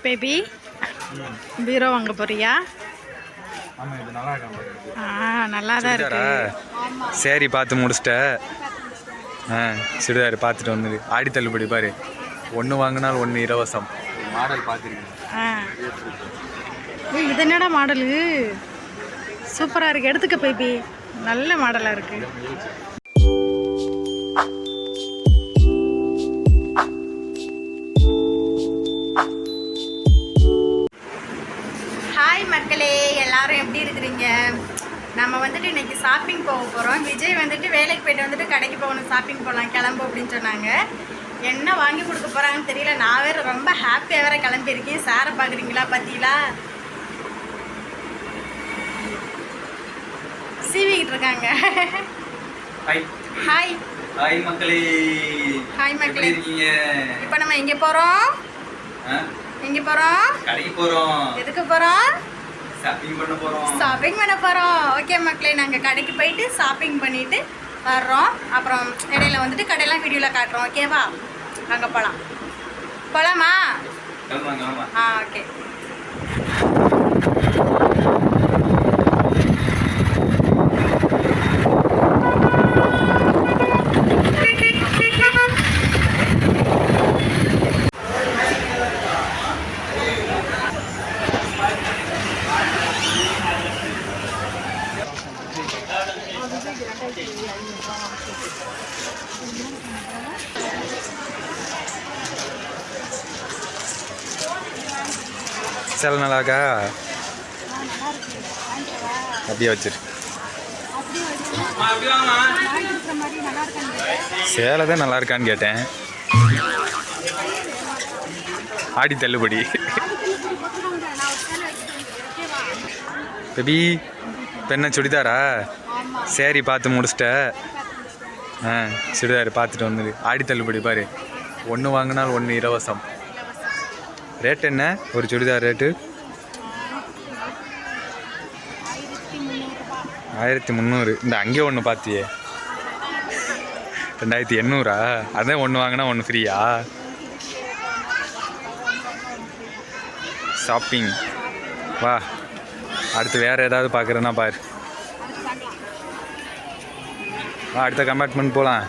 Baby பீரோ வாங்க போறியா? நல்லா தான் இருக்கு. சரி பார்த்து முடிச்சிட்ட. சுடிதார் பார்த்துட்டு வந்தது. ஆடி தள்ளுபடி பாரு, ஒன்று வாங்கினால் ஒன்று இலவசம். மாடல் பார்த்துருக்கேன். இது என்னடா மாடலு, சூப்பராக இருக்கு. எடுத்துக்க பேபி, நல்ல மாடலாக இருக்கு. ஹாய் மக்களே, எல்லாரும் எப்படி இருக்கிறீங்க? நம்ம வந்துட்டு இன்னைக்கு ஷாப்பிங் போக போகிறோம். விஜய் வந்துட்டு வேலைக்கு போயிட்டு வந்துட்டு கடைக்கு போகணும், ஷாப்பிங் போகலாம் கிளம்பு அப்படின்னு சொன்னாங்க. என்ன வாங்கி கொடுக்க போகிறாங்கன்னு தெரியல. நான் வேறு ரொம்ப ஹாப்பியாக வேறு கிளம்பியிருக்கேன். சாரை பார்க்குறீங்களா? பார்த்தீங்களா, சீவிக்கிட்டு இருக்காங்க. ஹாய் ஹாய் மக்களே. ஹாய் மக்களே. இப்போ நம்ம எங்கே போகிறோம்? எங்கே போகிறோம்? கடைக்கு போகிறோம். எதுக்கு போகிறோம்? ஷாப்பிங் பண்ண போகிறோம். ஷாப்பிங் பண்ண போகிறோம். ஓகே மக்களே, நாங்கள் கடைக்கு போயிட்டு ஷாப்பிங் பண்ணிவிட்டு வர்றோம். அப்புறம் இடையில வந்துட்டு கடையெல்லாம் வீடியோவில் காட்டுறோம். ஓகேவா? அங்கே போகலாம். போகலாமா? ஓகே. சேலை நல்லாக்கா? அப்படியே வச்சிரு. சேலை தான் நல்லா இருக்கான்னு கேட்டேன். ஆடி தள்ளுபடி. பேபி பெண்ணை சுடிதாரா? சரி பார்த்து முடிச்சிட்ட. சுடிதார் பார்த்துட்டு வந்தது. ஆடி தள்ளுபடி பாரு, ஒன்று வாங்கினால் ஒன்று இலவசம். ரேட் என்ன ஒரு சுடிதார் ரேட்டு? 1300. இந்த அங்கேயே ஒன்று பார்த்தியே, 2800. அதான் ஒன்று வாங்கினா ஒன்று ஃப்ரீயா? ஷாப்பிங் வா. அடுத்து வேறு ஏதாவது பார்க்குறேன்னா பாரு. வா, அடுத்த கம்பார்ட்மெண்ட் போகலாம்.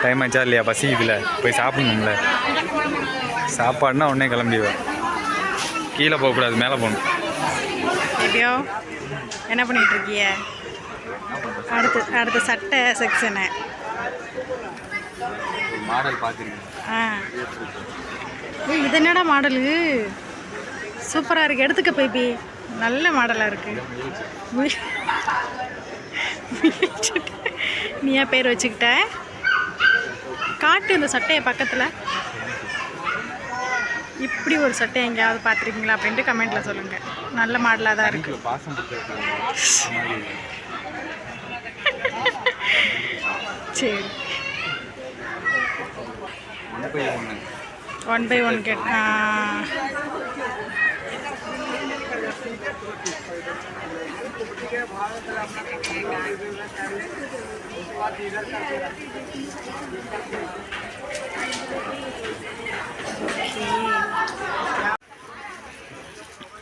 டைம் ஆச்சா இல்லையா? பசிக்குதுல, போய் சாப்பிட்ணும்ல. சாப்பாடுனா உடனே கிளம்பிடுவேன். கீழே போகக்கூடாது, மேலே போகணும். எப்படியோ என்ன பண்ணிகிட்டு இருக்கிய? அடுத்த சட்டை செக்ஷனு மாடல் பார்த்துருக்கேன். இது என்னடா மாடலு, சூப்பராக இருக்குது. எடுத்துக்க பேபி, நல்ல மாடலாக இருக்குது. நீ ஏன் பேர் வச்சுக்கிட்ட? காட்டு இந்த சட்டையை பக்கத்தில். இப்படி ஒரு சட்டை எங்கேயாவது பார்த்துருக்கீங்களா அப்படின்ட்டு கமெண்ட்டில் சொல்லுங்கள். நல்ல மாடலாக தான் இருக்குது. சரி, 1 by 1 கேட்.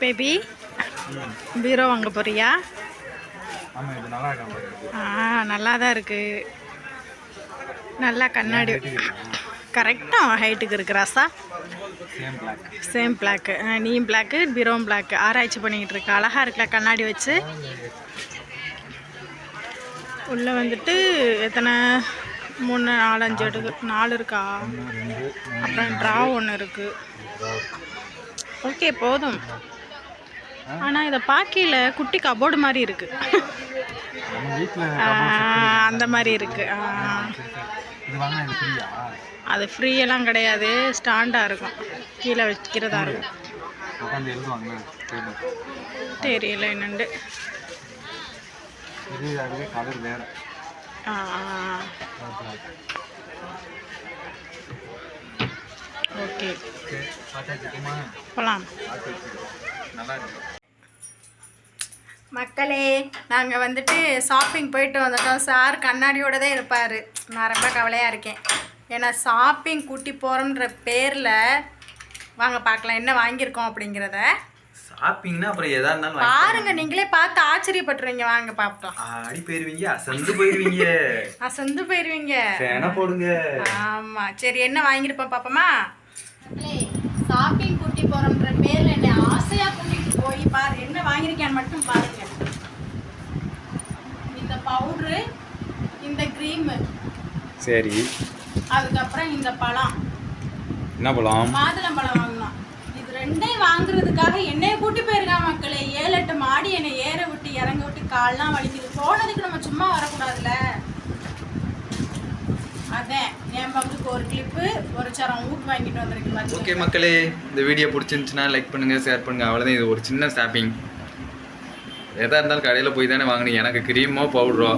பேபி பீரோ வாங்க போறியா? நல்லா தான் இருக்கு. நல்லா கண்ணாடி கரெக்டாக ஹைட்டுக்கு இருக்கு. ராசா சேம் பிளாக்கு. நீயும் பிளாக்கு, பீரோவும் பிளாக்கு. ஆராய்ச்சி பண்ணிக்கிட்டு இருக்கு. அழகாக இருக்குல்ல கண்ணாடி வச்சு. உள்ளே வந்துட்டு எத்தனை 3 4 5 எடுக்கு 4 இருக்கா? அப்புறம் ட்ரா ஒன்று இருக்குது. ஓகே போதும். ஆனால் இதை பார்க்கல குட்டி கபோர்டு மாதிரி இருக்குது. அந்த மாதிரி இருக்குது. அது ஃப்ரீயெல்லாம் கிடையாது, ஸ்டாண்டாக இருக்கும், கீழே வைக்கிறதா இருக்கும். தெரியல என்னண்டு. ஓகே போகலாம். மக்களே, நாங்கள் வந்துட்டு ஷாப்பிங் போயிட்டு வந்துட்டோம். சார் கண்ணாடியோடு தான் இருப்பார். நான் ரொம்ப கவலையாக இருக்கேன். ஏன்னா ஷாப்பிங் கூட்டி போகிறோன்ற பேரில் வாங்க பார்க்கலாம் என்ன வாங்கியிருக்கோம் அப்படிங்கிறத. ஷாப்பிங்னா அப்புறம் எதா இருந்தாலும் பாருங்க, நீங்களே பார்த்து ஆச்சரியப்பட்டுருவீங்க. வாங்க பார்ப்போம். ஆடி போயிருவீங்க, அசந்து போயிருவீங்க. அசந்து போயிருவீங்க. ஃபேனா போடுங்க. ஆமா, சரி என்ன வாங்கியிருப்போம் பாப்போமா? ஷாப்பிங் கூட்டி போறோம்ன்ற பேர்ல என்ன ஆசையா கூட்டிட்டு போய் பாரு என்ன வாங்கியிருக்கேன்னு மட்டும் பாருங்க. இந்த பவுடரு, இந்த க்ரீம், சரி, அதுக்கப்புறம் இந்த பழம். என்ன பழம்? மாதுளம்பழம் வாங்கலாம். இது ரெண்டையும் வாங்குறதுக்காக என்னைய கூட்டி போயிருக்கான் மக்களே. 7-8 மாடி என்னை ஏற விட்டு இறங்க விட்டு கால்லாம் வலிக்குது. போனதுக்கு நம்ம சும்மா வரக்கூடாதுல்ல. அதான் என் பங்குக்கு ஒரு கிளிப்பு, ஒரு சரம் ஊக்கு வாங்கிட்டு வந்திருக்கேன். ஓகே மக்களே, இந்த வீடியோ பிடிச்சிருந்துச்சுன்னா லைக் பண்ணுங்க, ஷேர் பண்ணுங்க. அவ்வளோதான். இது ஒரு சின்ன ஷாப்பிங். எதா இருந்தாலும் கடையில் போய் தானே வாங்கணும். எனக்கு க்ரீமோ பவுடரோ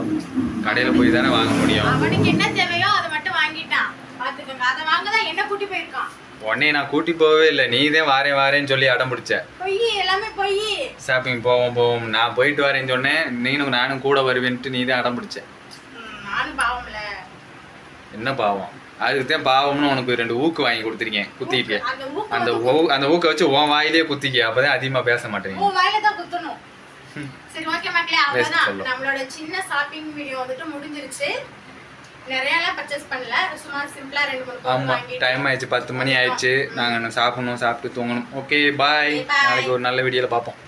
கடையில் போய் தானே வாங்க முடியும். அவனுக்கு என்ன தேவையோ அதை மட்டும் வாங்கிட்டான். பார்த்துக்கோங்க, அதை வாங்க தான் என்ன கூட்டி போயிருக்கான். உடனே நான் கூட்டி போகவே இல்லை, நீ தான் வாரேன்னு சொல்லி அடம் பிடிச்ச. பொய், எல்லாமே பொய். ஷாப்பிங் போவோம் நான் போயிட்டு வரேன்னு சொன்னேன். நானும் கூட வருவேன்ட்டு நீ தான் அடம் பிடிச்ச. நானும் பாவம்ல. என்ன பாவம்? அதுக்கு தான் பாவம்னு உனக்கு 2 ஊக்கு வாங்கி கொடுத்துருக்கேன், குத்திக்க. அந்த ஊக்கை வச்சு உன் வாயிலே குத்திக்க, அப்பதான் அதிகமாக பேச மாட்டேங்க. உன் வாயில தான் குத்தணும். சரி ஓகே மக்களே, அவ்வளோதான். நம்மளோட சின்ன ஷாப்பிங் வீடியோ வந்துட்டு முடிஞ்சிருச்சு. நிறையலாம் பர்ச்சேஸ் பண்ணல, சும்மா சிம்பிளா 2-3 பொருள் வாங்கிட்டோம். டைம் ஆயிடுச்சு, 10 மணி ஆயிடுச்சு. நாங்கள் சாப்பிட்டு தூங்கணும். Okay bye. நாளைக்கு ஒரு நல்ல வீடியோவில் பார்ப்போம்.